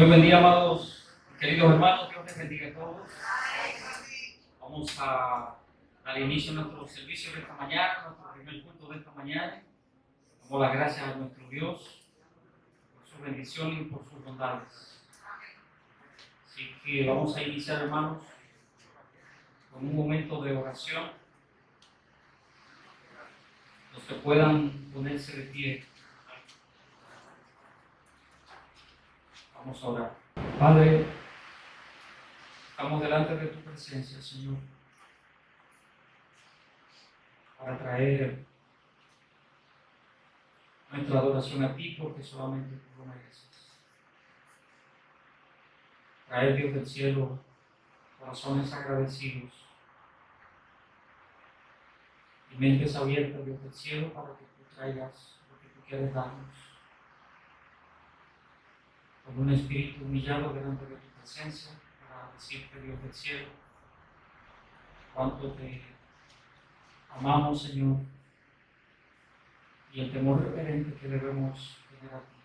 Muy buen día, amados, queridos hermanos, Dios les bendiga a todos. Vamos a dar inicio a nuestro servicio de esta mañana, nuestro primer culto de esta mañana. Damos las gracias a nuestro Dios por su bendición y por sus bondades. Así que vamos a iniciar, hermanos, con un momento de oración. Los que puedan ponerse de pie. Vamos a orar. Padre, estamos delante de tu presencia, Señor, para traer nuestra adoración a ti, porque solamente tú lo mereces. Traer, Dios del cielo, corazones agradecidos y mentes abiertas, Dios del cielo, para que tú traigas lo que tú quieres darnos. Con un espíritu humillado delante de tu presencia, para decirte, Dios del cielo, cuánto te amamos, Señor, y el temor reverente que debemos tener a ti.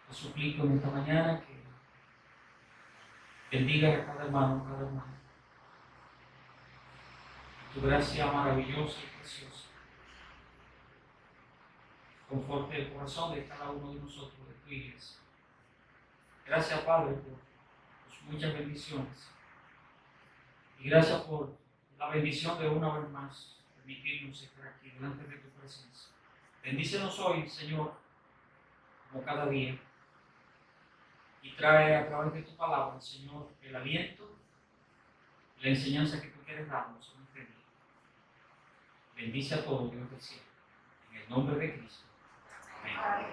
Te suplico en esta mañana que bendiga a cada hermano, cada hermana. Tu gracia maravillosa y preciosa conforte el corazón de cada uno de nosotros, de tu iglesia. Gracias, Padre, por tus muchas bendiciones. Y gracias por la bendición de una vez más permitirnos estar aquí delante de tu presencia. Bendícenos hoy, Señor, como cada día. Y trae a través de tu palabra, Señor, el aliento, la enseñanza que tú quieres darnos en este día. Bendice a todos, Dios del cielo. En el nombre de Cristo. Amén.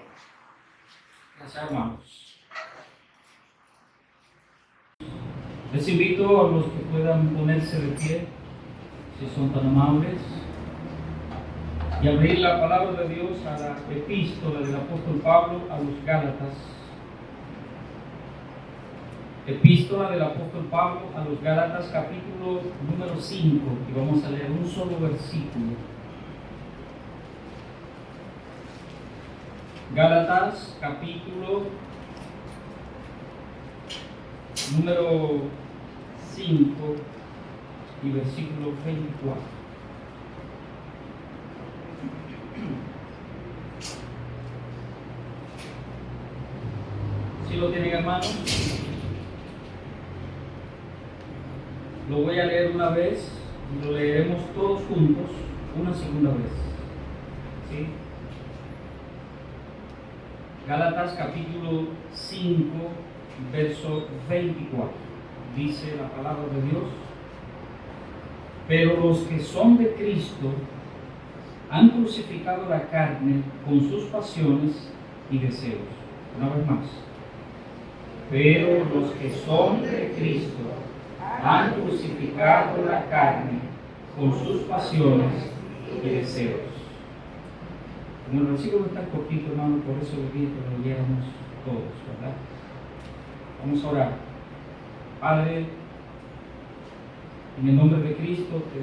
Gracias, hermanos. Les invito a los que puedan ponerse de pie, si son tan amables, y abrir la palabra de Dios a la epístola del apóstol Pablo a los Gálatas. Epístola del apóstol Pablo a los Gálatas, capítulo número 5, y vamos a leer un solo versículo. Gálatas, capítulo número 5 y versículo 24. ¿Sí lo tienen, hermanos? Lo voy a leer una vez y lo leeremos todos juntos una segunda vez. ¿Sí? Gálatas capítulo 5, verso 24. Dice la palabra de Dios: pero los que son de Cristo han crucificado la carne con sus pasiones y deseos. Una vez más. Pero los que son de Cristo han crucificado la carne con sus pasiones y deseos. Como el versículo está cortito, hermano, por eso le dije que lo leyéramos todos, ¿verdad? Vamos a orar. Padre, en el nombre de Cristo te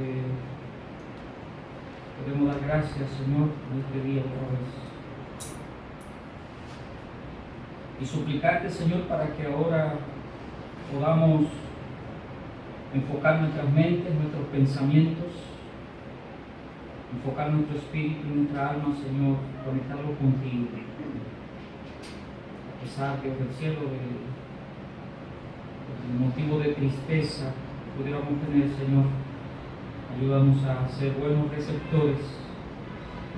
queremos dar gracias, Señor, en este día otra vez. Y suplicarte, Señor, para que ahora podamos enfocar nuestras mentes, nuestros pensamientos, enfocar nuestro espíritu y nuestra alma, Señor, conectarlo contigo. A pesar, Dios del cielo, del motivo de tristeza que pudiéramos tener, Señor, ayúdanos a ser buenos receptores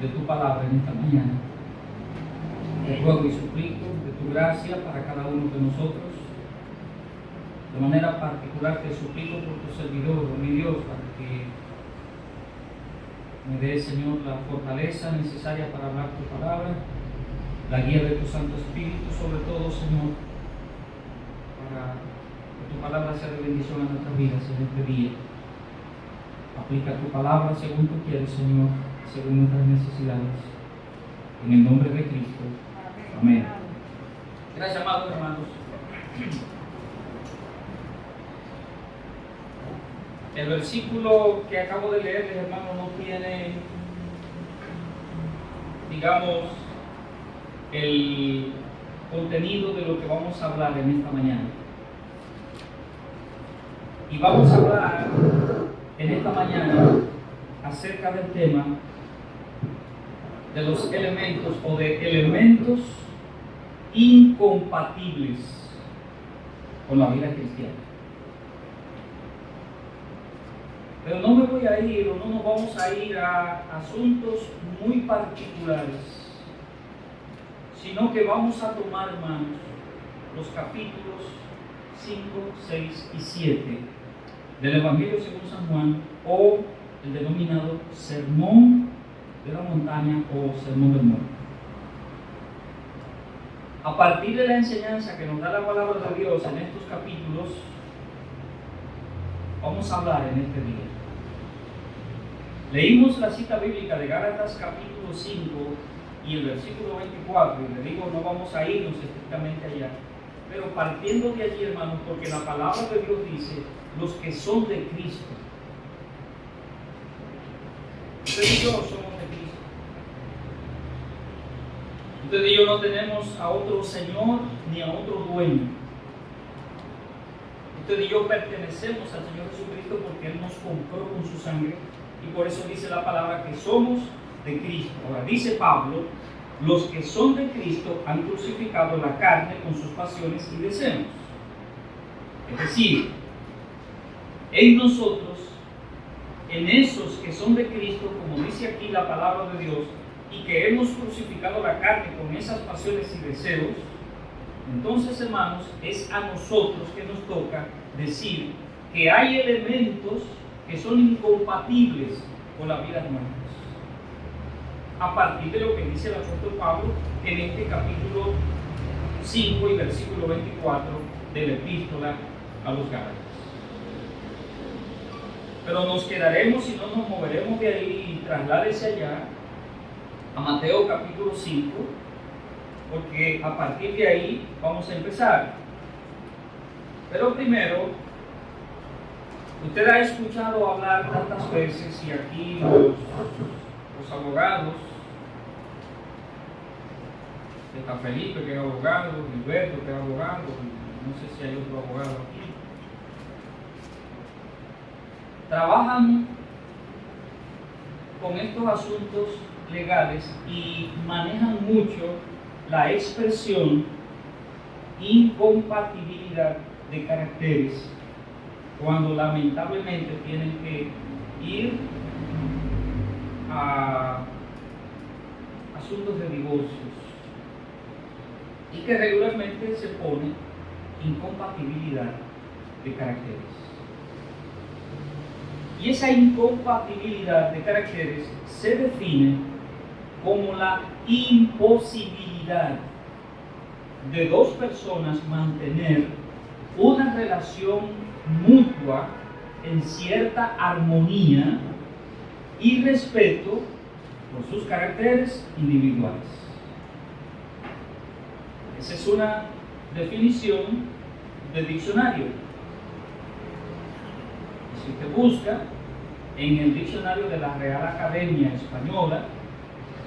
de tu palabra en esta mañana. Te ruego y suplico de tu gracia para cada uno de nosotros. De manera particular te suplico por tu servidor, oh mi Dios, para que me dé, Señor, la fortaleza necesaria para hablar tu palabra, la guía de tu Santo Espíritu, sobre todo, Señor, para que tu palabra sea de bendición a nuestras vidas en este día. Aplica tu palabra según tú quieres, Señor, según nuestras necesidades. En el nombre de Cristo. Amén. Gracias, amados hermanos. El versículo que acabo de leer, hermano, no tiene, digamos, contenido de lo que vamos a hablar en esta mañana. Y vamos a hablar en esta mañana acerca del tema de los elementos o de elementos incompatibles con la vida cristiana. Pero no me voy a ir o no nos vamos a ir a asuntos muy particulares, sino que vamos a tomar, hermanos, los capítulos 5, 6 y 7 del Evangelio según San Juan, o el denominado Sermón de la Montaña o Sermón del Monte. A partir de la enseñanza que nos da la palabra de Dios en estos capítulos, vamos a hablar en este día. Leímos la cita bíblica de Gálatas capítulo 5 y el versículo 24, y le digo, no vamos a irnos estrictamente allá, pero partiendo de allí, hermanos, porque la palabra de Dios dice, los que son de Cristo. Usted y yo somos de Cristo. Usted y yo no tenemos a otro Señor ni a otro dueño. Usted y yo pertenecemos al Señor Jesucristo porque Él nos compró con su sangre, y por eso dice la palabra que somos de Cristo. Ahora dice Pablo, los que son de Cristo han crucificado la carne con sus pasiones y deseos. Es decir, en nosotros, en esos que son de Cristo, como dice aquí la palabra de Dios, y que hemos crucificado la carne con esas pasiones y deseos, entonces, hermanos, es a nosotros que nos toca decir que hay elementos que son incompatibles con la vida nuestra, a partir de lo que dice el apóstol Pablo en este capítulo 5 y versículo 24 de la epístola a los Gálatas. Pero nos quedaremos y no nos moveremos de ahí y trasládese allá a Mateo capítulo 5, porque a partir de ahí vamos a empezar. Pero primero, usted ha escuchado hablar tantas veces, y aquí los abogados, está Felipe que es abogado, Gilberto que es abogado, no sé si hay otro abogado aquí, trabajan con estos asuntos legales y manejan mucho la expresión incompatibilidad de caracteres, cuando lamentablemente tienen que ir a asuntos de divorcios, y que regularmente se pone incompatibilidad de caracteres. Y esa incompatibilidad de caracteres se define como la imposibilidad de dos personas mantener una relación mutua en cierta armonía y respeto por sus caracteres individuales. Esa es una definición del diccionario. Si usted busca en el diccionario de la Real Academia Española,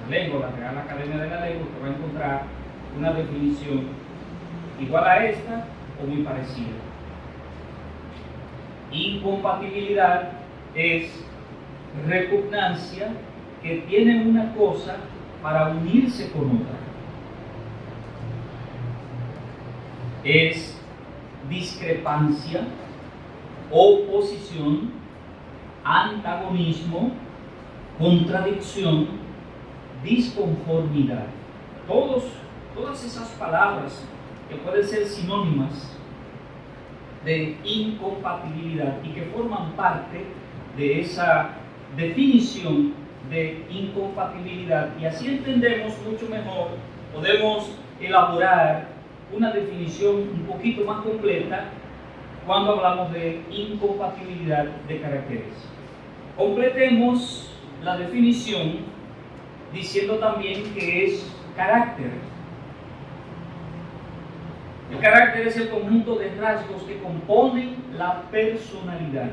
la Real Academia de la Lengua, usted va a encontrar una definición igual a esta o muy parecida. Incompatibilidad es repugnancia que tiene una cosa para unirse con otra. Es discrepancia, oposición, antagonismo, contradicción, disconformidad. Todas esas palabras que pueden ser sinónimas de incompatibilidad y que forman parte de esa definición de incompatibilidad, y así entendemos mucho mejor, podemos elaborar una definición un poquito más completa cuando hablamos de incompatibilidad de caracteres. Completemos la definición diciendo también que es carácter. El carácter es el conjunto de rasgos que componen la personalidad.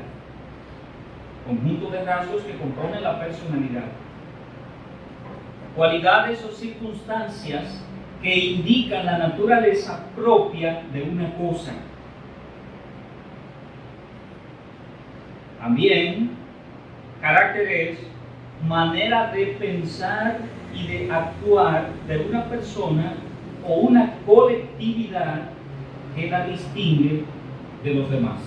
Conjunto de rasgos que componen la personalidad. Cualidades o circunstancias que indican la naturaleza propia de una cosa. También, carácter es manera de pensar y de actuar de una persona o una colectividad que la distingue de los demás.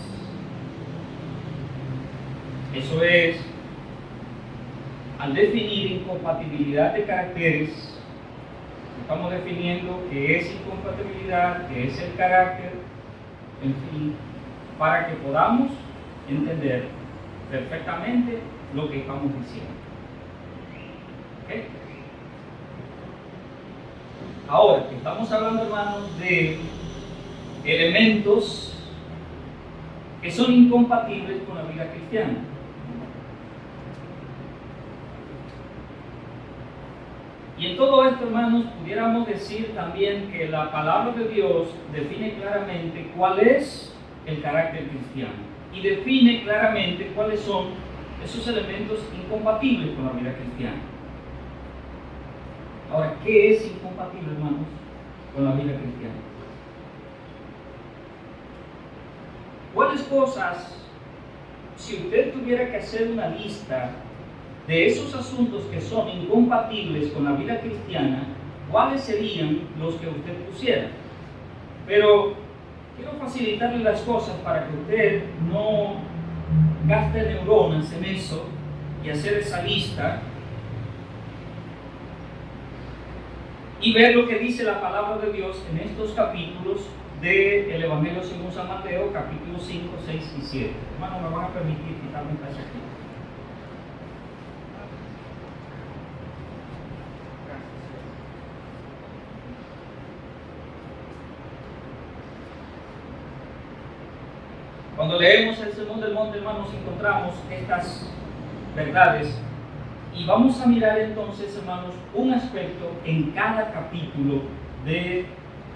Eso es, al definir incompatibilidad de caracteres, estamos definiendo qué es incompatibilidad, qué es el carácter, en fin, para que podamos entender perfectamente lo que estamos diciendo. ¿Okay? Ahora, estamos hablando, hermanos, de elementos que son incompatibles con la vida cristiana. Y en todo esto, hermanos, pudiéramos decir también que la palabra de Dios define claramente cuál es el carácter cristiano y define claramente cuáles son esos elementos incompatibles con la vida cristiana. Ahora, ¿qué es incompatible, hermanos, con la vida cristiana? ¿Cuáles cosas, si usted tuviera que hacer una lista de esos asuntos que son incompatibles con la vida cristiana, cuáles serían los que usted pusiera? Pero quiero facilitarle las cosas para que usted no gaste neuronas en eso y hacer esa lista y ver lo que dice la palabra de Dios en estos capítulos del Evangelio según San Mateo, capítulos 5, 6 y 7. Hermano, me van a permitir quitarme un caso aquí. Cuando leemos el Sermón del Monte, hermanos, encontramos estas verdades y vamos a mirar entonces, hermanos, un aspecto en cada capítulo del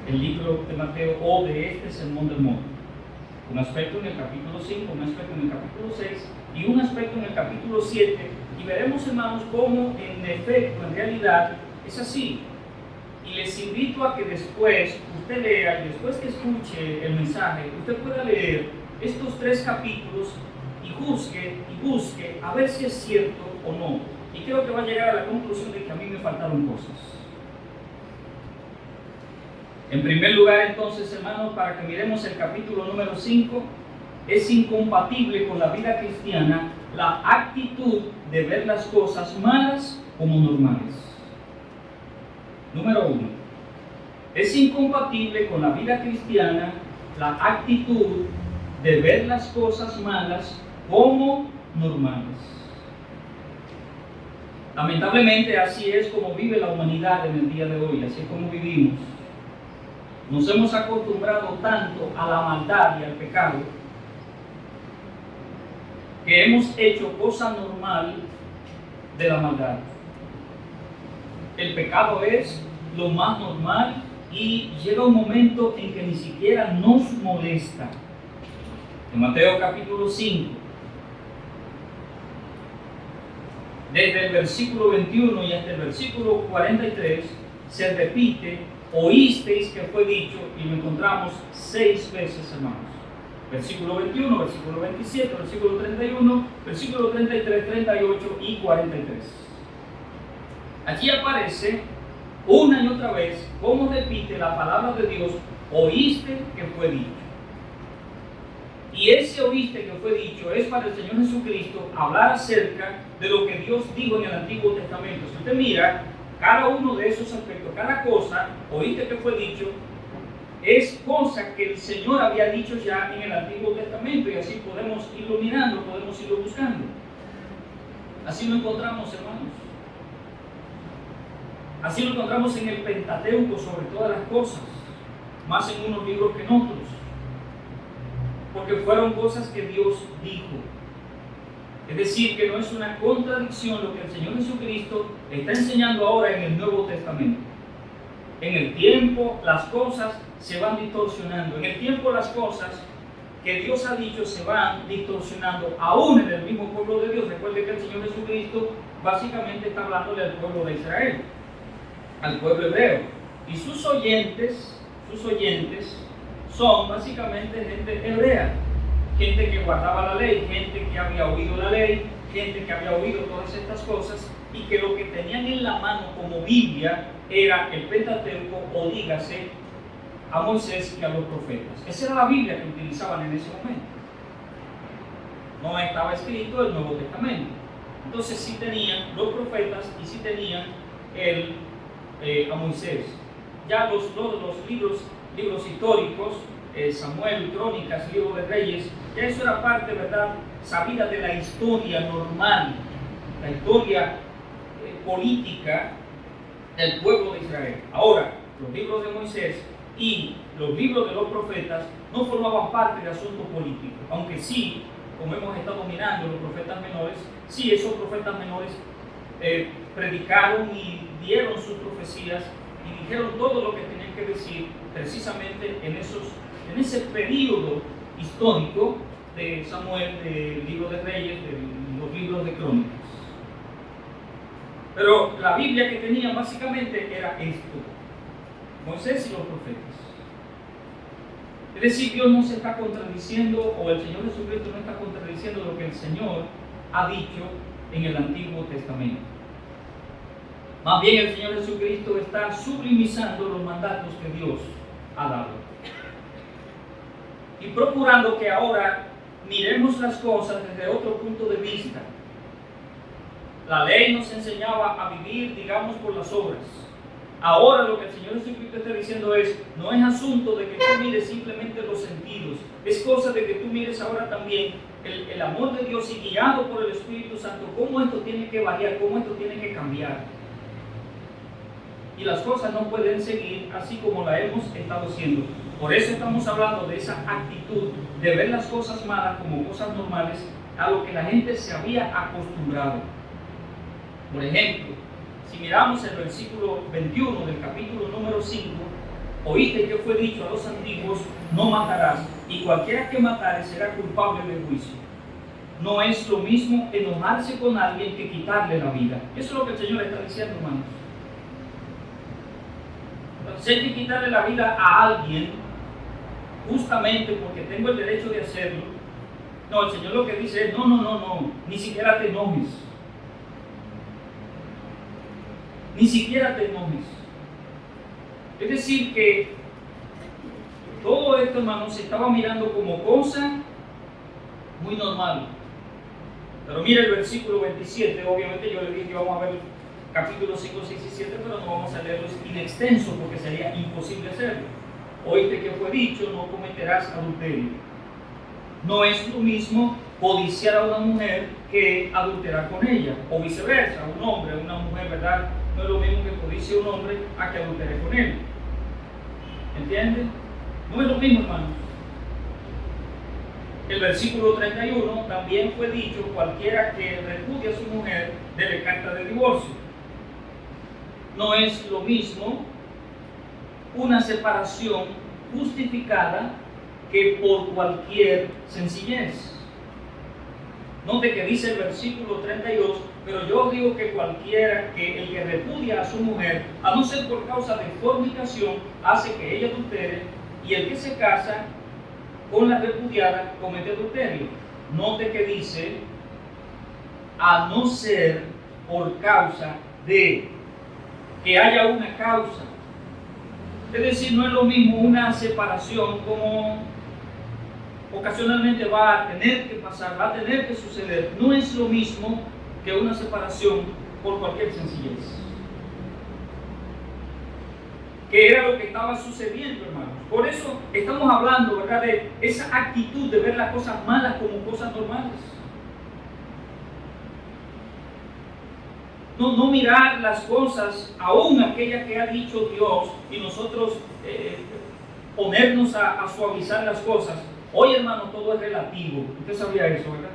libro de Mateo o de este Sermón del Monte. Un aspecto en el capítulo 5, un aspecto en el capítulo 6 y un aspecto en el capítulo 7 y veremos, hermanos, cómo en efecto, en realidad, es así. Y les invito a que después usted lea y después que escuche el mensaje, usted pueda leer estos 3 capítulos y juzgue y busque a ver si es cierto o no. Y creo que va a llegar a la conclusión de que a mí me faltaron cosas. En primer lugar, entonces, hermanos, para que miremos el capítulo número 5, es incompatible con la vida cristiana la actitud de ver las cosas malas como normales. Número 1. Es incompatible con la vida cristiana la actitud de ver las cosas malas como normales. Lamentablemente así es como vive la humanidad en el día de hoy, así es como vivimos. Nos hemos acostumbrado tanto a la maldad y al pecado que hemos hecho cosa normal de la maldad. El pecado es lo más normal y llega un momento en que ni siquiera nos molesta. En Mateo capítulo 5, desde el versículo 21 y hasta el versículo 43, se repite, oísteis que fue dicho, y lo encontramos 6 veces, hermanos. Versículo 21, versículo 27, versículo 31, versículo 33, 38 y 43. Allí aparece una y otra vez cómo repite la palabra de Dios, oíste que fue dicho. Y ese oíste que fue dicho es para el Señor Jesucristo hablar acerca de lo que Dios dijo en el Antiguo Testamento. Si usted mira cada uno de esos aspectos, cada cosa, oíste que fue dicho, es cosa que el Señor había dicho ya en el Antiguo Testamento y así podemos irlo mirando, podemos irlo buscando. Así lo encontramos, hermanos. Así lo encontramos en el Pentateuco sobre todas las cosas, más en unos libros que en otros. Porque fueron cosas que Dios dijo. Es decir, que no es una contradicción lo que el Señor Jesucristo está enseñando ahora en el Nuevo Testamento. En el tiempo las cosas se van distorsionando. En el tiempo las cosas que Dios ha dicho se van distorsionando, aún en el mismo pueblo de Dios. Recuerde que el Señor Jesucristo básicamente está hablándole al pueblo de Israel, al pueblo hebreo. Y sus oyentes son básicamente gente hebrea, gente que guardaba la ley, gente que había oído la ley, gente que había oído todas estas cosas y que lo que tenían en la mano como Biblia era el Pentateuco, o dígase a Moisés y a los profetas. Esa era la Biblia que utilizaban en ese momento. No estaba escrito el Nuevo Testamento. Entonces sí tenían los profetas y sí tenían a Moisés. Ya los libros históricos, Samuel, Crónicas, Libro de Reyes, ya eso era parte, ¿verdad?, sabida de la historia normal, la historia política del pueblo de Israel. Ahora, los libros de Moisés y los libros de los profetas no formaban parte de asuntos políticos, aunque sí, como hemos estado mirando, los profetas menores, sí, esos profetas menores predicaron y dieron sus profecías y dijeron todo lo que tenían que decir precisamente en ese periodo histórico de Samuel, del libro de Reyes, de los libros de Crónicas. Pero la Biblia que tenían básicamente era esto: Moisés y los profetas. Es decir, Dios no se está contradiciendo, o el Señor Jesucristo no está contradiciendo lo que el Señor ha dicho en el Antiguo Testamento. Más bien el Señor Jesucristo está sublimizando los mandatos que Dios ha dado. Y procurando que ahora miremos las cosas desde otro punto de vista. La ley nos enseñaba a vivir, digamos, por las obras. Ahora lo que el Señor Jesucristo está diciendo no es asunto de que tú mires simplemente los sentidos, es cosa de que tú mires ahora también el amor de Dios y guiado por el Espíritu Santo, cómo esto tiene que variar, cómo esto tiene que cambiar. Y las cosas no pueden seguir así como la hemos estado haciendo. Por eso estamos hablando de esa actitud de ver las cosas malas como cosas normales, a lo que la gente se había acostumbrado. Por ejemplo, si miramos el versículo 21 del capítulo número 5, oíste que fue dicho a los antiguos, no matarás, y cualquiera que matare será culpable del juicio. No es lo mismo enojarse con alguien que quitarle la vida. Eso es lo que el Señor está diciendo, hermanos. Si hay que quitarle la vida a alguien, justamente porque tengo el derecho de hacerlo, no, el Señor lo que dice es, no, ni siquiera te enojes. Ni siquiera te enojes. Es decir, que todo esto, hermanos, se estaba mirando como cosa muy normal. Pero mira el versículo 27, obviamente yo le dije que vamos a ver capítulos 5, 6 y 7, pero no vamos a leerlos in extenso porque sería imposible hacerlo. Oíste que fue dicho, no cometerás adulterio. No es lo mismo codiciar a una mujer que adulterar con ella, o viceversa, un hombre, una mujer, ¿verdad? No es lo mismo que codicie a un hombre a que adultere con él. ¿Entienden? No es lo mismo, hermanos. El versículo 31 también fue dicho, cualquiera que repudie a su mujer, dele carta de divorcio. No es lo mismo una separación justificada que por cualquier sencillez. Note que dice el versículo 32, pero yo digo que cualquiera, que el que repudia a su mujer, a no ser por causa de fornicación, hace que ella adultere, y el que se casa con la repudiada comete adulterio. Note que dice, a no ser por causa de que haya una causa. Es decir, no es lo mismo una separación como ocasionalmente va a tener que pasar, va a tener que suceder. No es lo mismo que una separación por cualquier sencillez. Que era lo que estaba sucediendo, hermanos. Por eso estamos hablando, ¿verdad?, de esa actitud de ver las cosas malas como cosas normales. No mirar las cosas, aún aquellas que ha dicho Dios, y nosotros ponernos a suavizar las cosas. Hoy, hermano, todo es relativo. Usted sabía eso, ¿verdad?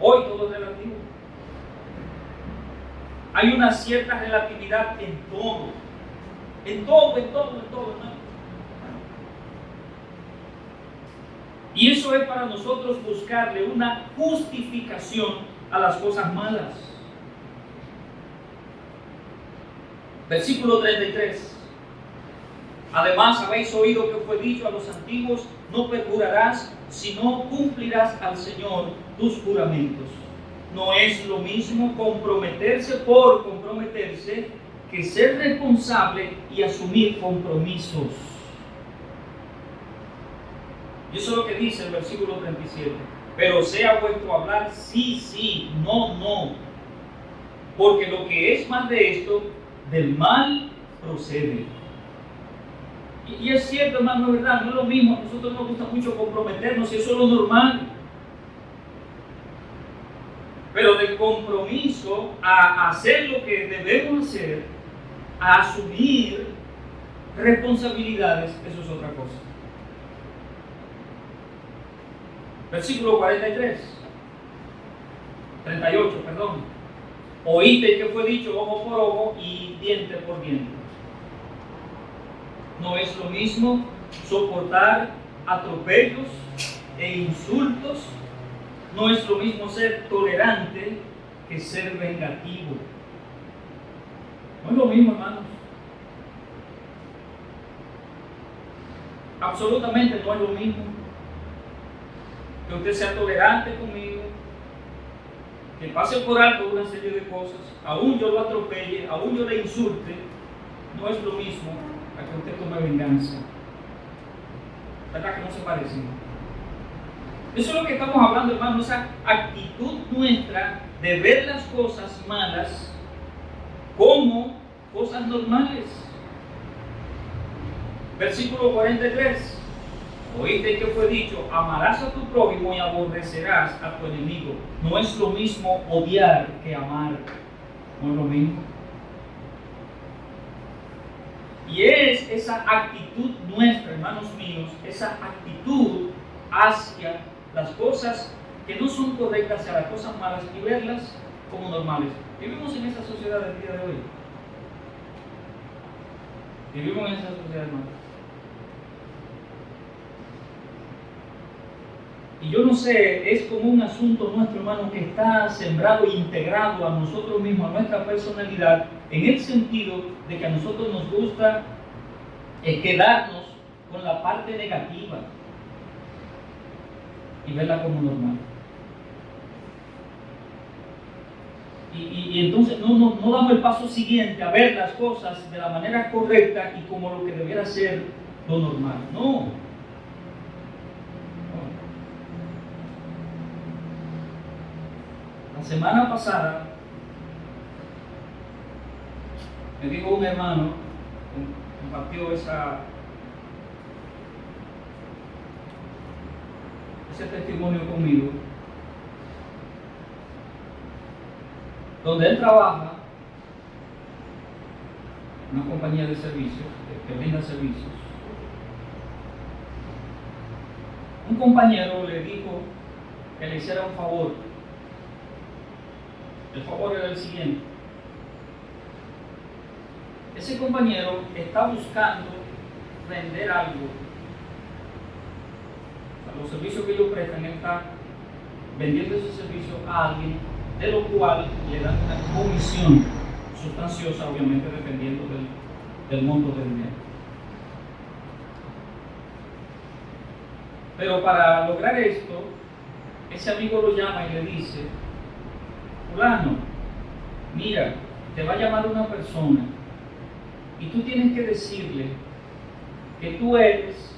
Hoy todo es relativo. Hay una cierta relatividad en todo. En todo, hermano. Y eso es para nosotros buscarle una justificación a las cosas malas. Versículo 33. Además, habéis oído que fue dicho a los antiguos: no perjurarás, sino cumplirás al Señor tus juramentos. No es lo mismo comprometerse por comprometerse que ser responsable y asumir compromisos. Y eso es lo que dice el versículo 37. Pero sea vuestro hablar sí, sí, no, no. Porque lo que es más de esto, del mal procede. Y es cierto, hermano, es verdad, no es lo mismo. A nosotros nos gusta mucho comprometernos y eso es lo normal. Pero del compromiso a hacer lo que debemos hacer, a asumir responsabilidades, eso es otra cosa. Versículo 38, perdón. Oíste que fue dicho ojo por ojo y diente por diente. No es lo mismo soportar atropellos e insultos. No es lo mismo ser tolerante que ser vengativo. No es lo mismo, hermanos. Absolutamente no es lo mismo. Que usted sea tolerante conmigo, que pase por alto una serie de cosas, aún yo lo atropelle, aún yo le insulte, no es lo mismo a que usted tome venganza. ¿Verdad que no se parecen? Eso es lo que estamos hablando, hermano, esa actitud nuestra de ver las cosas malas como cosas normales. Versículo 43. Oíste que fue dicho: amarás a tu prójimo y aborrecerás a tu enemigo. No es lo mismo odiar que amar. No es lo mismo. Y es esa actitud nuestra, hermanos míos, esa actitud hacia las cosas que no son correctas, hacia las cosas malas, y verlas como normales. Vivimos en esa sociedad del día de hoy. Vivimos en esa sociedad, hermano. Y yo no sé, es como un asunto nuestro, hermano, que está sembrado e integrado a nosotros mismos, a nuestra personalidad, en el sentido de que a nosotros nos gusta quedarnos con la parte negativa y verla como normal. Y entonces no damos el paso siguiente a ver las cosas de la manera correcta y como lo que debiera ser lo normal. No. La semana pasada me dijo un hermano, compartió ese testimonio conmigo, donde él trabaja en una compañía de servicios, que brinda servicios. Un compañero le dijo que le hiciera un favor. El favor era el siguiente. Ese compañero está buscando vender algo. O sea, los servicios que ellos prestan, él está vendiendo ese servicio a alguien, de lo cual le dan una comisión sustanciosa, obviamente dependiendo del monto del dinero. Pero para lograr esto, ese amigo lo llama y le dice: fulano, mira, te va a llamar una persona y tú tienes que decirle que tú eres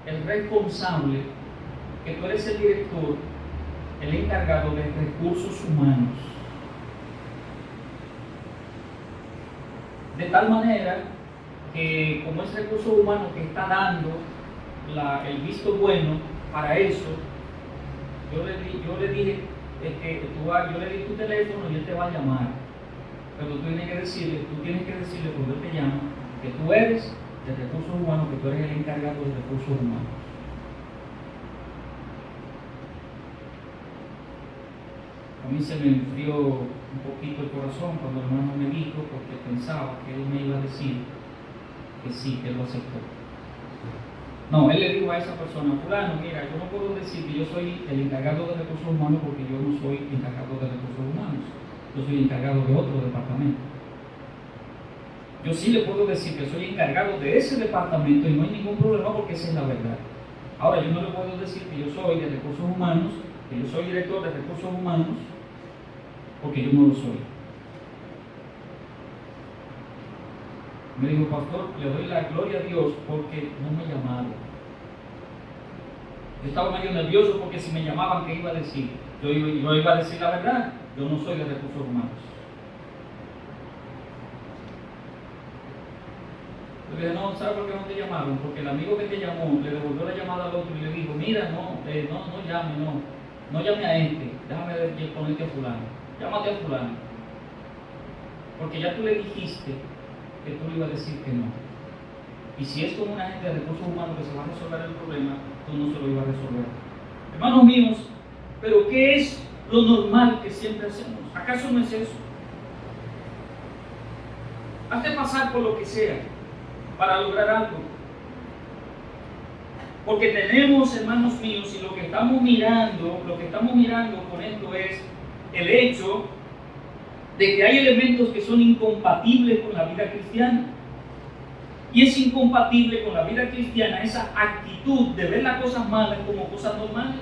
el responsable, que tú eres el director, el encargado de recursos humanos. De tal manera que como es recursos humanos que está dando el visto bueno para eso, yo le dije yo le di tu teléfono y él te va a llamar. Pero tú tienes que decirle cuando él te llama que tú eres de recursos humanos, que tú eres el encargado de recursos humanos. A mí se me enfrió un poquito el corazón cuando el hermano me dijo, porque pensaba que él me iba a decir que sí, que él lo aceptó. No, él le dijo a esa persona: fulano, mira, yo no puedo decir que yo soy el encargado de recursos humanos porque yo no soy encargado de recursos humanos. Yo soy encargado de otro departamento. yo sí le puedo decir que soy encargado de ese departamento y no hay ningún problema porque esa es la verdad. Ahora, yo no le puedo decir que yo soy de recursos humanos, que yo soy director de recursos humanos, porque yo no lo soy. Me dijo, pastor, le doy la gloria a Dios porque no me llamaron. Yo estaba medio nervioso porque si me llamaban, ¿qué iba a decir? Yo iba a decir la verdad, yo no soy de recursos humanos. Le dije, no, ¿sabes por qué no te llamaron? Porque el amigo que te llamó le devolvió la llamada al otro y le dijo, mira, no llame a este, déjame ponerte a fulano, llámate a fulano. Porque ya tú le dijiste que tú le ibas a decir que no. Y si es con una gente de recursos humanos que se va a resolver el problema, tú no se lo ibas a resolver. Hermanos míos, pero ¿qué es lo normal que siempre hacemos? ¿Acaso no es eso? Hazte pasar por lo que sea para lograr algo. Porque tenemos, hermanos míos, y lo que estamos mirando con esto es el hecho de que hay elementos que son incompatibles con la vida cristiana. Y es incompatible con la vida cristiana esa actitud de ver las cosas malas como cosas normales.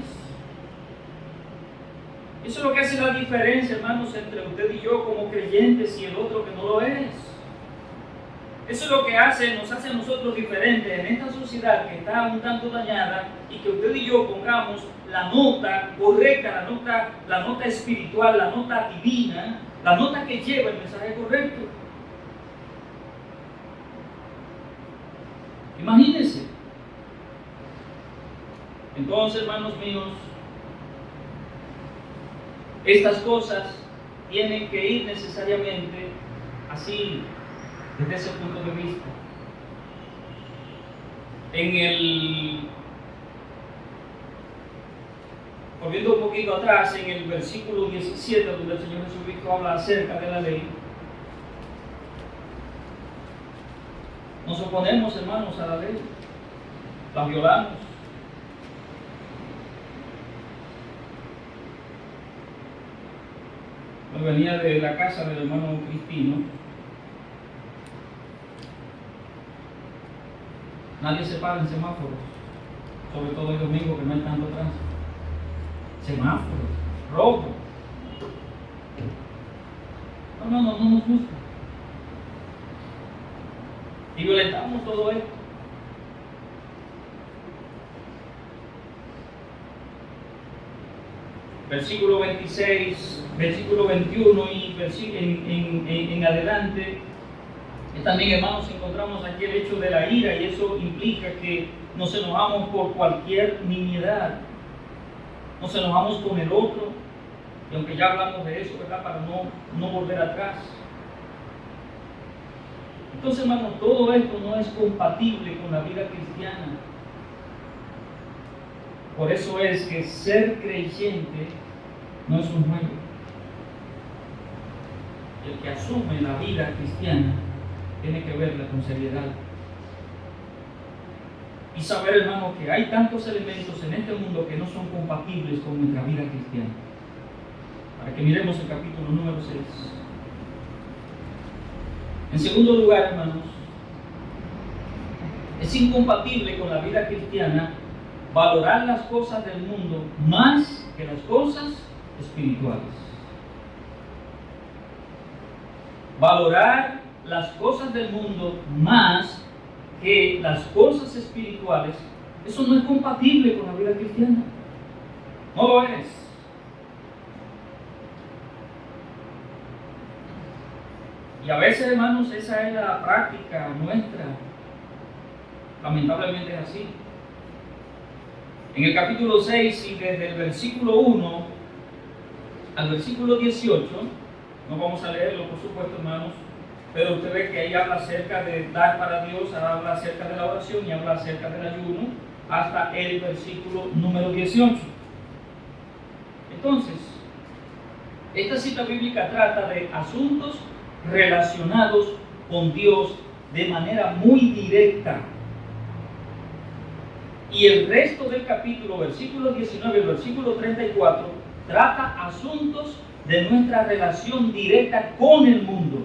Eso es lo que hace la diferencia, hermanos, entre usted y yo como creyentes y el otro que no lo es. Eso es lo que nos hace a nosotros diferentes en esta sociedad que está un tanto dañada y que usted y yo pongamos la nota correcta, la nota espiritual, la nota divina, la nota que lleva el mensaje correcto. Imagínense. Entonces, hermanos míos, estas cosas tienen que ir necesariamente así, desde ese punto de vista. Volviendo un poquito atrás, en el versículo 17, donde el Señor Jesucristo habla acerca de la ley, nos oponemos, hermanos, a la ley, la violamos. Yo venía de la casa del hermano Cristino. Nadie se para en semáforos, sobre todo el domingo que no hay tanto tránsito. Semáforos, robo. No nos gusta. Y violentamos todo esto. Versículo 26, versículo 21 y en adelante. También, hermanos, encontramos aquí el hecho de la ira, y eso implica que nos enojamos por cualquier nimiedad. Nos enojamos con el otro, y aunque ya hablamos de eso, ¿verdad?, para no volver atrás. Entonces, hermanos, todo esto no es compatible con la vida cristiana. Por eso es que ser creyente no es un juego. El que asume la vida cristiana tiene que verla con seriedad. Y saber, hermano, que hay tantos elementos en este mundo que no son compatibles con nuestra vida cristiana. Para que miremos el capítulo número 6. En segundo lugar, hermanos, es incompatible con la vida cristiana valorar las cosas del mundo más que las cosas espirituales. Valorar las cosas del mundo más que las cosas espirituales, eso no es compatible con la vida cristiana. No lo es. Y a veces, hermanos, esa es la práctica nuestra. Lamentablemente es así. En el capítulo 6 y desde el versículo 1 al versículo 18, no vamos a leerlo, por supuesto, hermanos, pero usted ve que ahí habla acerca de dar para Dios, habla acerca de la oración y habla acerca del ayuno, hasta el versículo número 18. Entonces, esta cita bíblica trata de asuntos relacionados con Dios de manera muy directa. Y el resto del capítulo, versículo 19 y versículo 34, trata asuntos de nuestra relación directa con el mundo.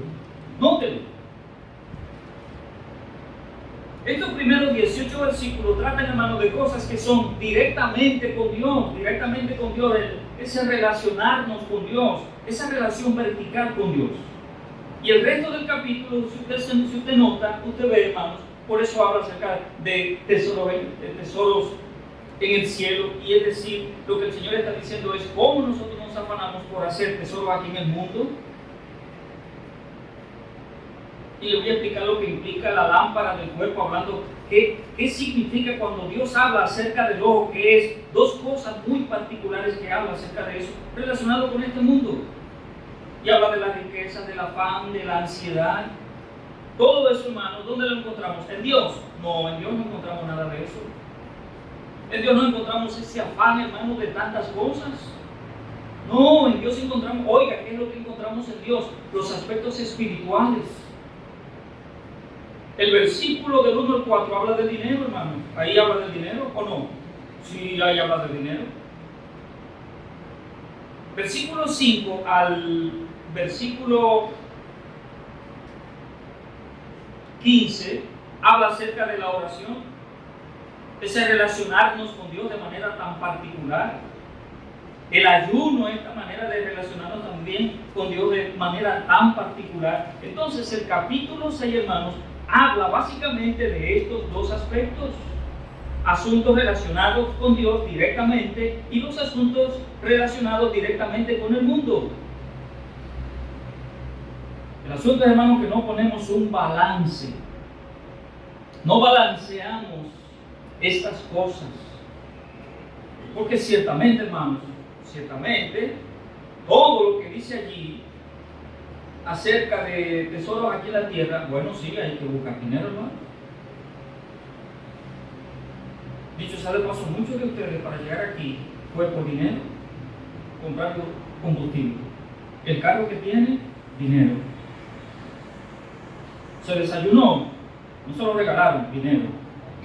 Nótelo. 8 versículos tratan, hermanos, de cosas que son directamente con Dios, ese relacionarnos con Dios, esa relación vertical con Dios. Y el resto del capítulo, si usted nota, usted ve, hermanos, por eso habla acerca de tesoros en el cielo, y es decir, lo que el Señor está diciendo es cómo nosotros nos afanamos por hacer tesoros aquí en el mundo. Y le voy a explicar lo que implica la lámpara del cuerpo, hablando qué significa cuando Dios habla acerca del ojo, que es dos cosas muy particulares que habla acerca de eso, relacionado con este mundo. Y habla de la riqueza, del afán, de la ansiedad. Todo eso, hermanos, ¿dónde lo encontramos? ¿En Dios? No, en Dios no encontramos nada de eso. En Dios no encontramos ese afán, hermano, de tantas cosas. No, en Dios encontramos, oiga, ¿qué es lo que encontramos en Dios? Los aspectos espirituales. El versículo del 1 al 4 habla de dinero, hermano. ¿Ahí habla del dinero o no? Sí, ahí habla del dinero. Versículo 5 al versículo 15 habla acerca de la oración, ese relacionarnos con Dios de manera tan particular. El ayuno, esta manera de relacionarnos también con Dios de manera tan particular. Entonces el capítulo 6, hermanos, habla básicamente de estos dos aspectos: asuntos relacionados con Dios directamente y los asuntos relacionados directamente con el mundo. El asunto es, hermano, que no ponemos un balance, no balanceamos estas cosas, porque ciertamente, hermanos, ciertamente todo lo que dice allí acerca de tesoros aquí en la tierra, bueno, sí, hay que buscar dinero, hermano. Dicho sea de paso, muchos de ustedes para llegar aquí fue por dinero, comprar combustible. El carro que tiene, dinero. Se desayunó, no se lo regalaron, dinero.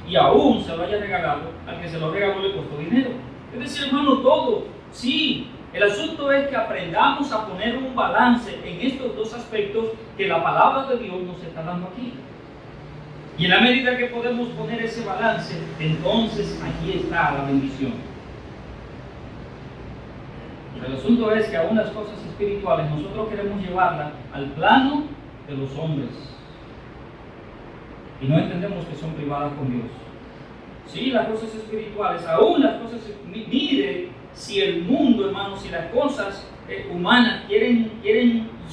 Y aún se lo haya regalado, al que se lo regaló le costó dinero. Es decir, hermano, todo, sí. El asunto es que aprendamos a poner un balance en estos dos aspectos que la palabra de Dios nos está dando aquí. Y en la medida que podemos poner ese balance, entonces aquí está la bendición. El asunto es que aún las cosas espirituales nosotros queremos llevarlas al plano de los hombres. Y no entendemos que son privadas con Dios. Sí, las cosas espirituales, aún las cosas, mire, si el mundo, hermanos, si las cosas humanas quieren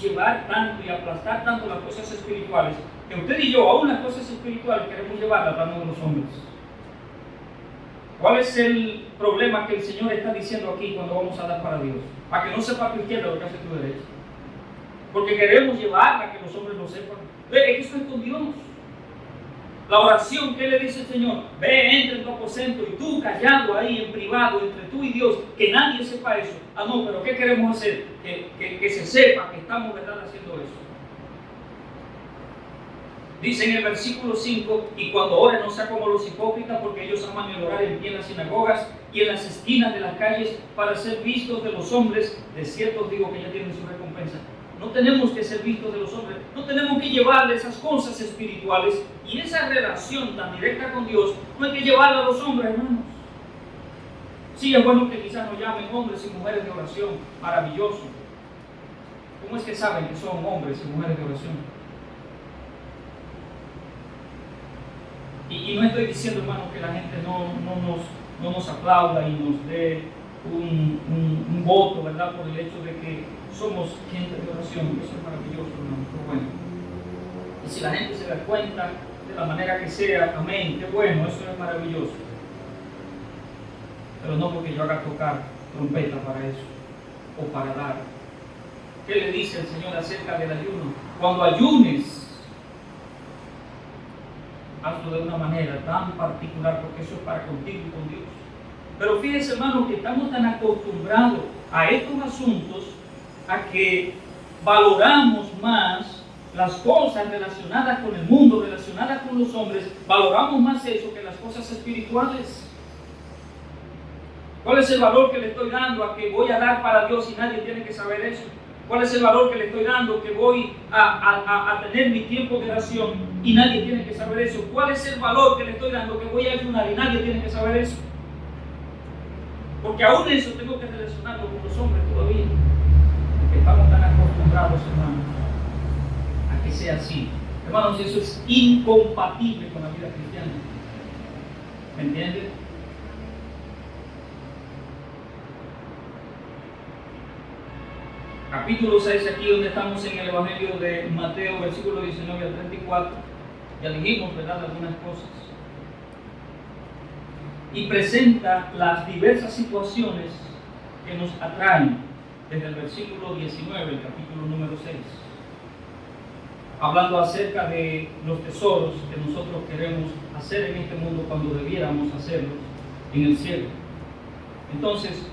llevar tanto y aplastar tanto las cosas espirituales, que usted y yo, aún las cosas espirituales, queremos llevarlas al plano de los hombres. ¿Cuál es el problema que el Señor está diciendo aquí cuando vamos a dar para Dios? Para que no sepa tu izquierda lo que hace tu derecha. Porque queremos llevarla, que los hombres lo sepan. Es que eso es con Dios. La oración, ¿qué le dice el Señor? Ve, entra en tu aposento y tú callado ahí en privado entre tú y Dios, que nadie sepa eso. Ah, no, pero ¿qué queremos hacer? Que se sepa que estamos, ¿verdad?, haciendo eso. Dice en el versículo 5, y cuando oren no sea como los hipócritas, porque ellos aman el orar en pie en las sinagogas y en las esquinas de las calles para ser vistos de los hombres. De cierto os digo que ya tienen su recompensa. No tenemos que ser vistos de los hombres, no tenemos que llevarle esas cosas espirituales y esa relación tan directa con Dios, no hay que llevarla a los hombres, hermanos. Sí, es bueno que quizás nos llamen hombres y mujeres de oración, maravilloso. ¿Cómo es que saben que son hombres y mujeres de oración? Y no estoy diciendo, hermano, que la gente no nos aplauda y nos dé un voto, ¿verdad?, por el hecho de que somos gente de oración. Eso es maravilloso, hermano, qué bueno. Y si la gente se da cuenta de la manera que sea, amén, qué bueno, eso es maravilloso. Pero no porque yo haga tocar trompeta para eso, o para dar. ¿Qué le dice el Señor acerca del ayuno? Cuando ayunes, hazlo de una manera tan particular, porque eso es para contigo y con Dios. Pero fíjense, hermano, que estamos tan acostumbrados a estos asuntos, a que valoramos más las cosas relacionadas con el mundo, relacionadas con los hombres, valoramos más eso que las cosas espirituales. ¿Cuál es el valor que le estoy dando a que voy a dar para Dios y nadie tiene que saber eso? ¿Cuál es el valor que le estoy dando? Que voy a tener mi tiempo de oración y nadie tiene que saber eso. ¿Cuál es el valor que le estoy dando? Que voy a ayunar y nadie tiene que saber eso. Porque aún eso tengo que relacionarlo con los hombres todavía. Porque estamos tan acostumbrados, hermanos, a que sea así. Hermanos, eso es incompatible con la vida cristiana. ¿Me entiendes? Capítulo 6, aquí donde estamos en el Evangelio de Mateo, versículo 19 al 34. Ya dijimos, ¿verdad?, algunas cosas. Y presenta las diversas situaciones que nos atraen desde el versículo 19, el capítulo número 6. Hablando acerca de los tesoros que nosotros queremos hacer en este mundo cuando debiéramos hacerlos en el cielo. Entonces,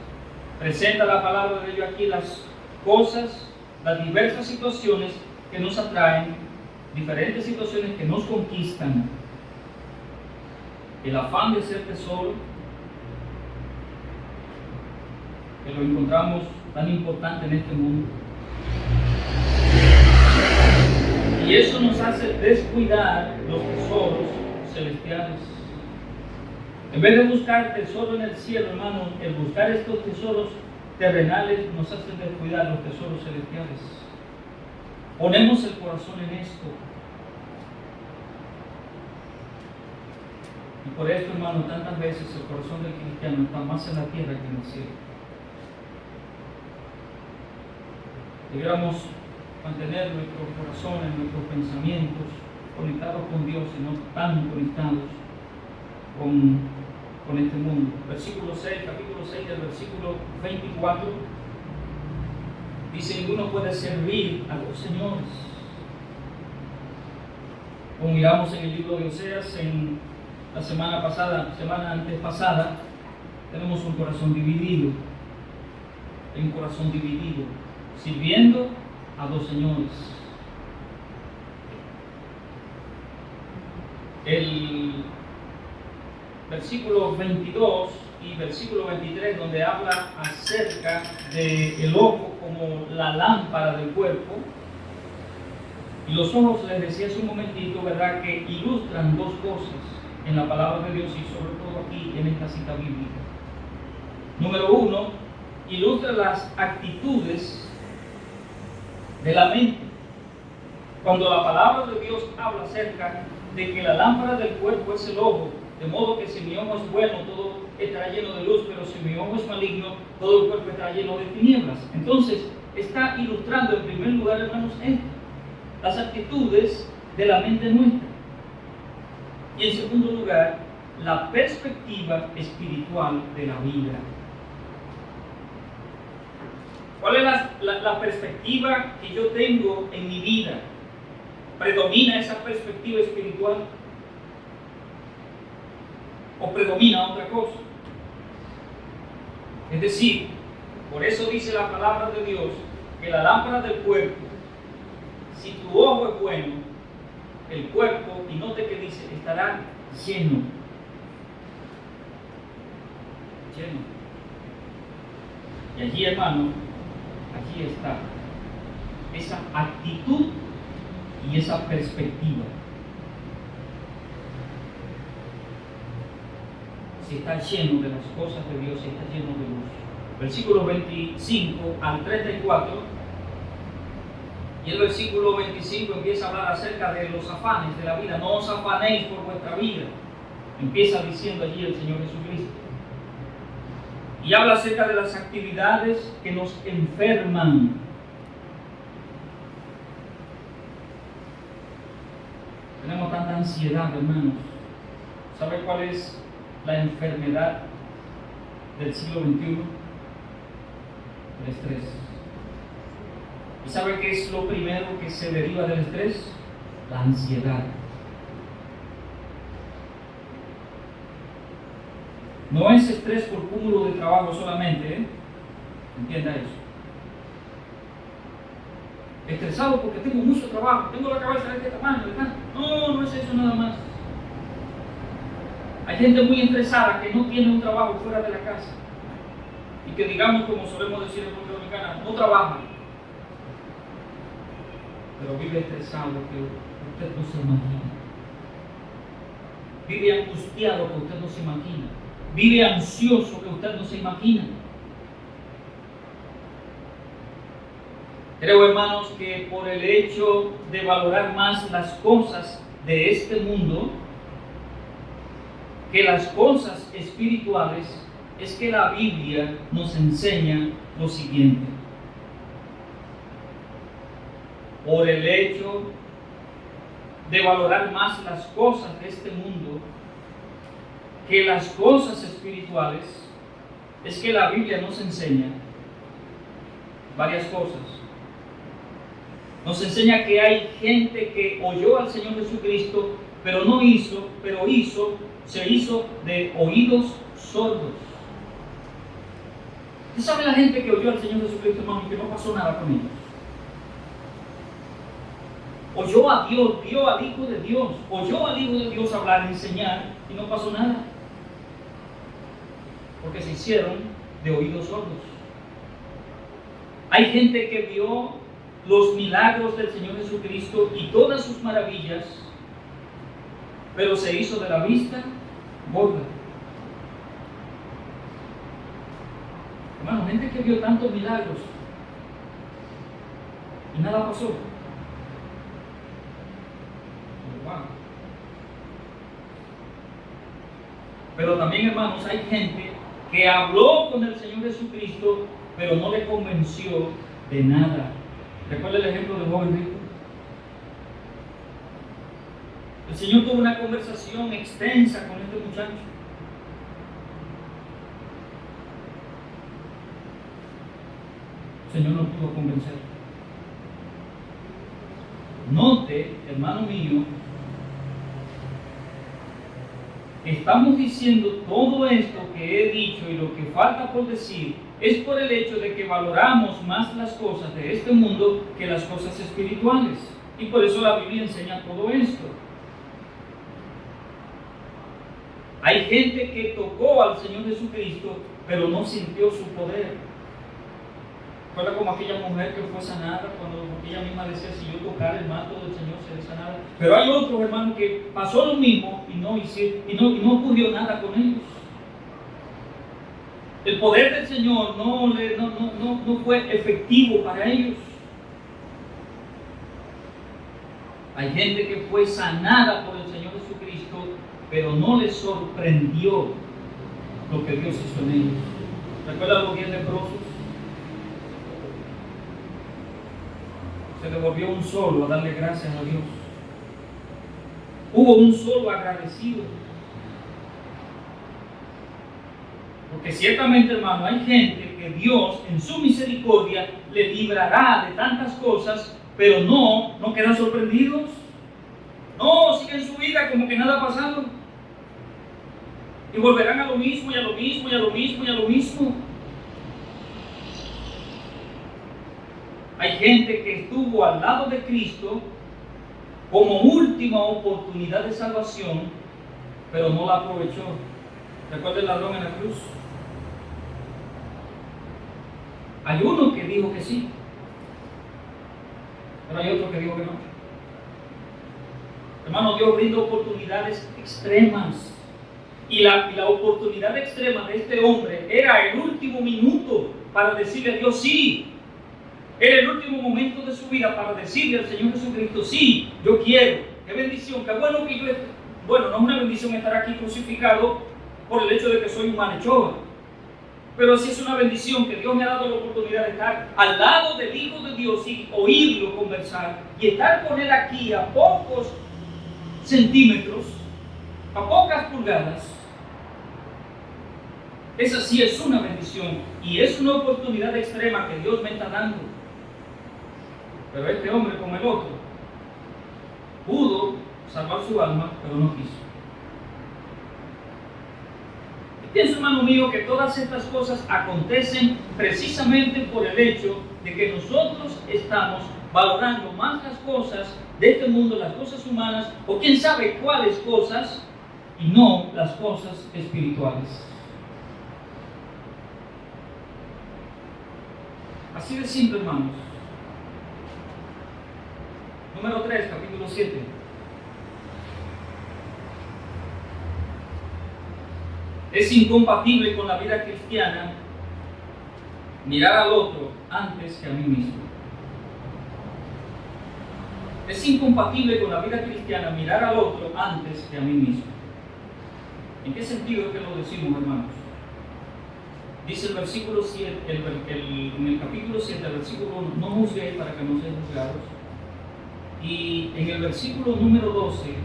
presenta la palabra de Dios aquí las cosas, las diversas situaciones que nos atraen, diferentes situaciones que nos conquistan. El afán de ser tesoro, que lo encontramos tan importante en este mundo. Y eso nos hace descuidar los tesoros celestiales. En vez de buscar tesoro en el cielo, hermano, el buscar estos tesoros terrenales nos hace descuidar los tesoros celestiales. Ponemos el corazón en esto. Y por esto, hermano, tantas veces el corazón del cristiano está más en la tierra que en el cielo. Debiéramos mantener nuestros corazones, nuestros pensamientos conectados con Dios y no tan conectados con este mundo. Versículo 6, capítulo 6 del versículo 24 dice: ninguno puede servir a dos señores. Como miramos en el libro de Oseas en la semana antes pasada, tenemos un corazón dividido, sirviendo a dos señores. El versículo 22 y versículo 23, donde habla acerca del ojo como la lámpara del cuerpo, y los ojos, les decía hace un momentito, ¿verdad?, que ilustran dos cosas en la palabra de Dios y sobre todo aquí en esta cita bíblica. Número uno, ilustra las actitudes de la mente. Cuando la palabra de Dios habla acerca de que la lámpara del cuerpo es el ojo, de modo que si mi ojo es bueno, todo estará lleno de luz, pero si mi ojo es maligno, todo el cuerpo estará lleno de tinieblas. Entonces, está ilustrando en primer lugar, hermanos, las actitudes de la mente nuestra. Y en segundo lugar, la perspectiva espiritual de la vida. ¿Cuál es la perspectiva que yo tengo en mi vida? ¿Predomina esa perspectiva espiritual? ¿O predomina otra cosa? Es decir, por eso dice la palabra de Dios que la lámpara del cuerpo, si tu ojo es bueno, el cuerpo, y note que dice, estará lleno. Y allí, hermano, aquí está esa actitud y esa perspectiva. Si está lleno de las cosas de Dios, si está lleno de luz. Versículo 25 al 34. Y el versículo 25 empieza a hablar acerca de los afanes de la vida. No os afanéis por vuestra vida. Empieza diciendo allí el Señor Jesucristo. Y habla acerca de las actividades que nos enferman. Tenemos tanta ansiedad, hermanos. ¿Sabe cuál es la enfermedad del siglo XXI? El estrés. ¿Y sabe qué es lo primero que se deriva del estrés? La ansiedad. No es estrés por cúmulo de trabajo solamente, entienda eso. Estresado porque tengo mucho trabajo, tengo la cabeza de este tamaño, ¿verdad? No, no es eso nada más. Hay gente muy estresada que no tiene un trabajo fuera de la casa y que, digamos, como solemos decir en República Dominicana, no trabaja. pero vive estresado que usted no se imagina. Vive angustiado que usted no se imagina. Vive ansioso que usted no se imagina. Creo, hermanos, que por el hecho de valorar más las cosas de este mundo que las cosas espirituales, es que la Biblia nos enseña lo siguiente. Por el hecho de valorar más las cosas de este mundo que las cosas espirituales, es que la Biblia nos enseña varias cosas. Nos enseña que hay gente que oyó al Señor Jesucristo, pero se hizo de oídos sordos. ¿Usted sabe la gente que oyó al Señor Jesucristo, hermano, y que no pasó nada con ellos? Oyó a Dios, vio al Hijo de Dios, oyó al Hijo de Dios hablar, enseñar, y no pasó nada. Porque se hicieron de oídos sordos. Hay gente que vio los milagros del Señor Jesucristo y todas sus maravillas, pero se hizo de la vista gorda. Hermano, gente que vio tantos milagros y nada pasó. Wow. Pero también, hermanos, hay gente que habló con el Señor Jesucristo, pero no le convenció de nada. ¿Recuerda el ejemplo del joven rico? El Señor tuvo una conversación extensa con este muchacho. El Señor no pudo convencer. Note, hermano mío, estamos diciendo todo esto que he dicho y lo que falta por decir es por el hecho de que valoramos más las cosas de este mundo que las cosas espirituales. Y por eso la Biblia enseña todo esto. Hay gente que tocó al Señor Jesucristo, pero no sintió su poder. Recuerda como aquella mujer que fue sanada, cuando ella misma decía, si yo tocara el manto del Señor seré sanada. Pero hay otros, hermanos, que pasó lo mismo y no ocurrió nada con ellos. El poder del Señor no fue efectivo para ellos. Hay gente que fue sanada por el Señor Jesucristo, pero no les sorprendió lo que Dios hizo en ellos. ¿Recuerdan los 10 leprosos? Se le volvió un solo a darle gracias a Dios. Hubo un solo agradecido. Porque ciertamente, hermano, hay gente que Dios en su misericordia le librará de tantas cosas, pero no quedan sorprendidos. No, siguen su vida como que nada ha pasado. Y volverán a lo mismo, y a lo mismo, y a lo mismo, y a lo mismo. Hay gente que estuvo al lado de Cristo como última oportunidad de salvación, pero no la aprovechó. ¿Recuerda el ladrón en la cruz? Hay uno que dijo que sí, pero hay otro que dijo que no. Hermano, Dios brinda oportunidades extremas. Y la oportunidad extrema de este hombre era el último minuto para decirle a Dios sí. Era el último momento de su vida para decirle al Señor Jesucristo, sí, yo quiero. Qué bendición, qué bueno que yo esté. Bueno, no es una bendición estar aquí crucificado por el hecho de que soy un malhechor. Pero sí es una bendición que Dios me ha dado la oportunidad de estar al lado del Hijo de Dios y oírlo conversar. Y estar con Él aquí a pocos centímetros, a pocas pulgadas. Esa sí es una bendición y es una oportunidad extrema que Dios me está dando. Pero este hombre, como el otro, pudo salvar su alma, pero no quiso. Y pienso, hermano mío, que todas estas cosas acontecen precisamente por el hecho de que nosotros estamos valorando más las cosas de este mundo, las cosas humanas, o quién sabe cuáles cosas, y no las cosas espirituales. Así de simple, hermanos. Número 3, capítulo 7. Es incompatible con la vida cristiana mirar al otro antes que a mí mismo. Es incompatible con la vida cristiana mirar al otro antes que a mí mismo. ¿En qué sentido es que lo decimos, hermanos? Dice el versículo 7, en el capítulo 7, el versículo 1, no juzguéis para que no seáis juzgados. Y en el versículo número 12,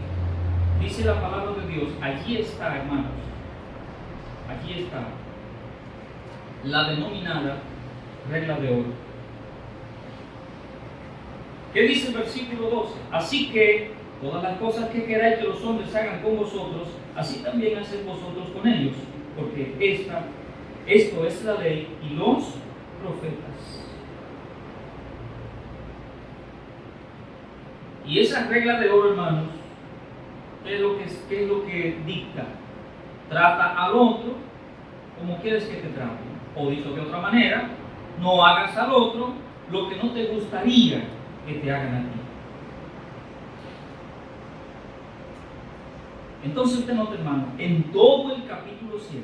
dice la palabra de Dios, allí está, hermanos, allí está la denominada regla de oro. ¿Qué dice el versículo 12? Así que todas las cosas que queráis que los hombres hagan con vosotros, así también haced vosotros con ellos, porque esto es la ley y los profetas. Y esa regla de oro, hermanos, ¿qué es lo que dicta? Trata al otro como quieres que te traten. O dicho de otra manera, no hagas al otro lo que no te gustaría que te hagan a ti. Entonces usted nota, hermano, en todo el capítulo 7,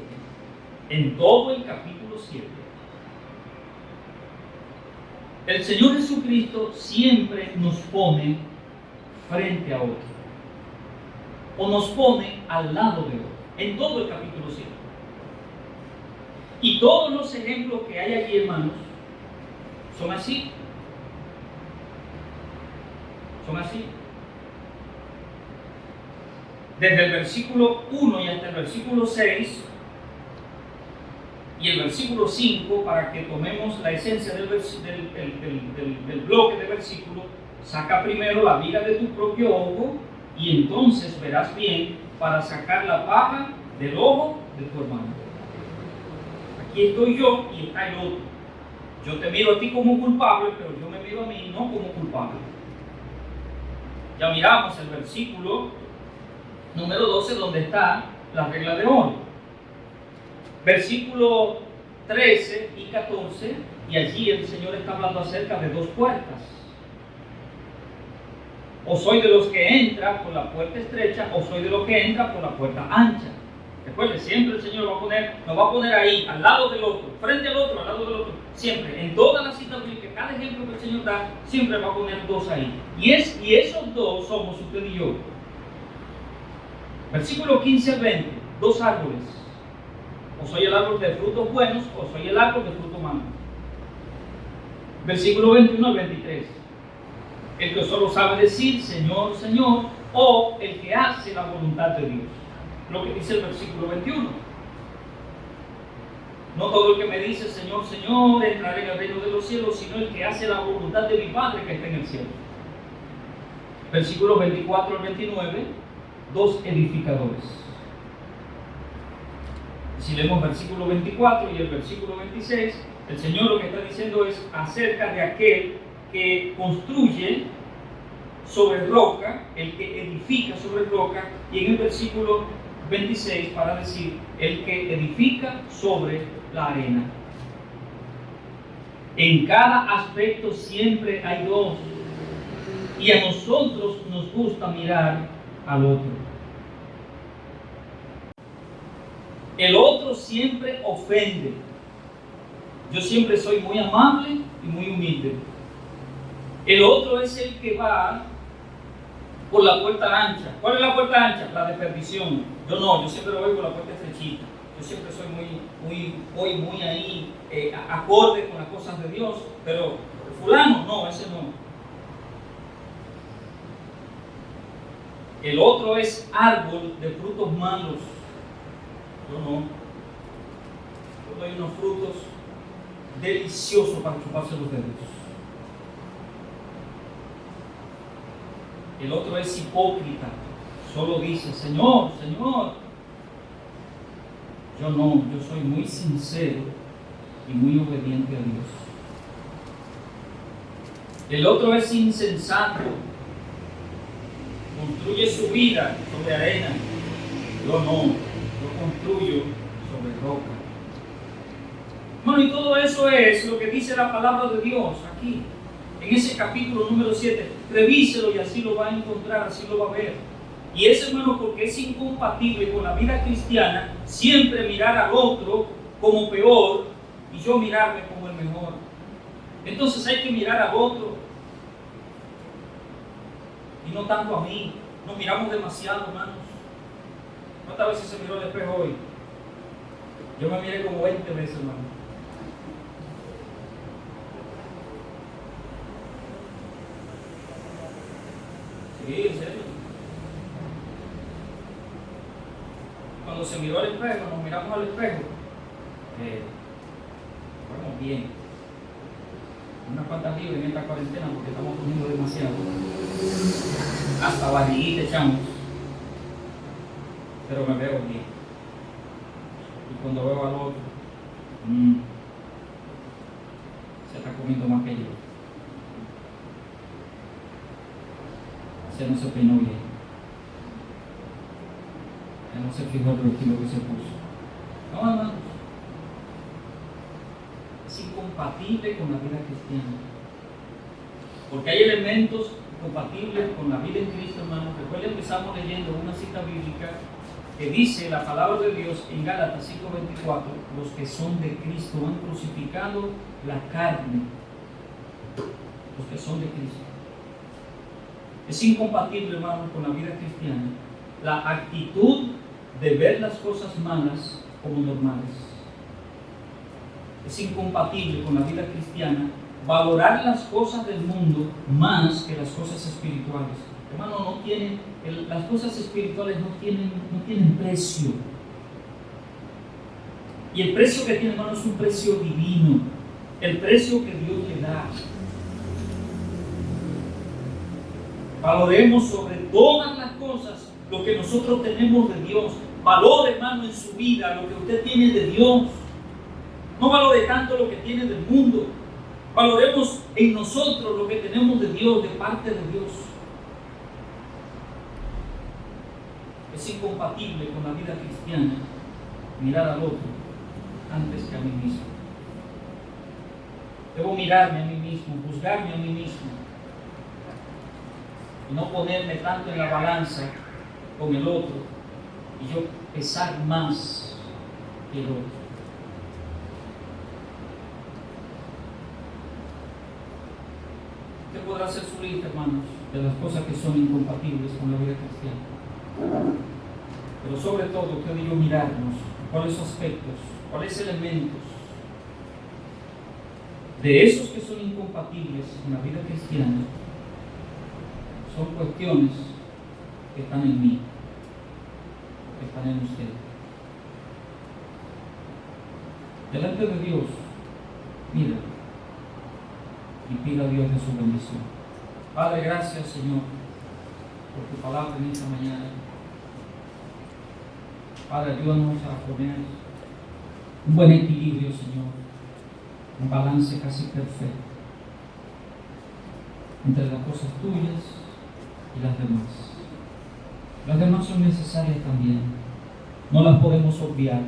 el Señor Jesucristo siempre nos pone frente a otro, o nos pone al lado de otro, en todo el capítulo 7. Y todos los ejemplos que hay allí, hermanos, son así. Son así. Desde el versículo 1 y hasta el versículo 6 y el versículo 5, para que tomemos la esencia del bloque de versículos, saca primero la viga de tu propio ojo y entonces verás bien para sacar la paja del ojo de tu hermano. Aquí estoy yo y está el otro. Yo te miro a ti como culpable, pero yo me miro a mí no como culpable. Ya miramos el versículo número 12, donde está la regla de oro. Versículo 13 y 14, y allí el Señor está hablando acerca de dos puertas. O soy de los que entra por la puerta estrecha, o soy de los que entra por la puerta ancha. Recuerde, siempre el Señor nos va a poner ahí, al lado del otro, frente al otro, al lado del otro. Siempre, en todas las citas bíblicas, cada ejemplo que el Señor da, siempre va a poner dos ahí. Y esos dos somos usted y yo. Versículo 15 al 20, dos árboles. O soy el árbol de frutos buenos, o soy el árbol de frutos malos. Versículo 21 al 23. El que solo sabe decir Señor, Señor, o el que hace la voluntad de Dios. Lo que dice el versículo 21. No todo el que me dice Señor, Señor, entrará en el reino de los cielos, sino el que hace la voluntad de mi Padre que está en el cielo. Versículos 24 al 29, dos edificadores. Si leemos el versículo 24 y el versículo 26, el Señor lo que está diciendo es acerca de aquel que construye sobre roca, el que edifica sobre roca, y en el versículo 26 para decir el que edifica sobre la arena. En cada aspecto siempre hay dos, y a nosotros nos gusta mirar al otro. El otro siempre ofende. Yo siempre soy muy amable y muy humilde. El otro es el que va por la puerta ancha. ¿Cuál es la puerta ancha? La de perdición. Yo no, yo siempre voy por la puerta estrechita. Yo siempre soy muy ahí, acorde con las cosas de Dios. Pero fulano, no, ese no. El otro es árbol de frutos malos. Yo no. Yo doy unos frutos deliciosos para chuparse los dedos. El otro es hipócrita. Solo dice, Señor, Señor. Yo no, yo soy muy sincero y muy obediente a Dios. El otro es insensato. Construye su vida sobre arena. Yo no, yo construyo sobre roca. Bueno, y todo eso es lo que dice la palabra de Dios aquí, en ese capítulo número 7. revíselo y así lo va a encontrar, así lo va a ver. Y es, hermano, porque es incompatible con la vida cristiana siempre mirar al otro como peor y yo mirarme como el mejor. Entonces hay que mirar al otro y no tanto a mí. Nos miramos demasiado, hermanos. ¿Cuántas veces se miró al espejo hoy? Yo me miré como 20 veces, hermano. Sí, en serio. Cuando se miró al espejo, nos miramos al espejo, vamos bien. Unas cuantas libras en esta cuarentena porque estamos comiendo demasiado. Hasta barriguita echamos. Pero me veo bien. Y cuando veo al otro, se está comiendo más que yo. Se no se peinó bien. No se fijó el estilo que se puso. No, hermanos. Es incompatible con la vida cristiana. Porque hay elementos compatibles con la vida en Cristo, hermanos. Recuerden que estamos leyendo una cita bíblica que dice la palabra de Dios en Gálatas 5:24: los que son de Cristo han crucificado la carne. Los que son de Cristo. Es incompatible, hermanos, con la vida cristiana la actitud de ver las cosas malas como normales. Es incompatible con la vida cristiana valorar las cosas del mundo más que las cosas espirituales. Hermano, las cosas espirituales no tienen precio. Y el precio que tiene, hermano, es un precio divino. El precio que Dios le da. Valoremos sobre todas las cosas lo que nosotros tenemos de Dios. Valore, hermano, en su vida lo que usted tiene de Dios. No valore tanto lo que tiene del mundo. Valoremos en nosotros lo que tenemos de Dios, de parte de Dios. Es incompatible con la vida cristiana mirar al otro antes que a mí mismo. Debo mirarme a mí mismo, juzgarme a mí mismo. Y no ponerme tanto en la balanza con el otro y yo pesar más que el otro. Usted podrá hacer su lista, hermanos, de las cosas que son incompatibles con la vida cristiana. Pero sobre todo, usted y yo mirarnos cuáles aspectos, cuáles elementos de esos que son incompatibles en la vida cristiana son cuestiones que están en mí, que están en usted. Delante de Dios, mira y pida a Dios de su bendición. Padre, gracias, Señor, por tu palabra en esta mañana. Padre, ayúdanos a poner un buen equilibrio, Señor, un balance casi perfecto entre las cosas tuyas y las demás. Las demás son necesarias también. No las podemos obviar,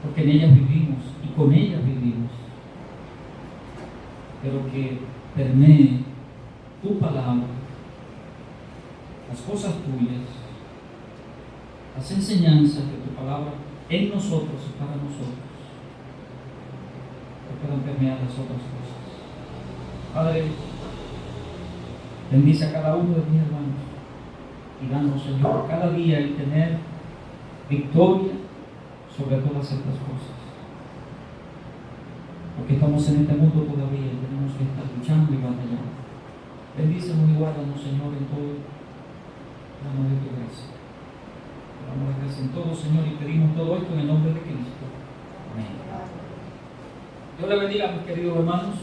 porque en ellas vivimos y con ellas vivimos. Pero que permee tu palabra, las cosas tuyas, las enseñanzas de tu palabra en nosotros y para nosotros, que puedan permear las otras cosas. Padre, bendice a cada uno de mis hermanos y danos, Señor, cada día el tener victoria sobre todas estas cosas. Porque estamos en este mundo todavía y tenemos que estar luchando y batallando. Bendícenos y guárdanos, Señor, en todo. Damos de tu gracia. Damos de gracia en todo, Señor, y pedimos todo esto en el nombre de Cristo. Amén. Dios le bendiga, mis queridos hermanos.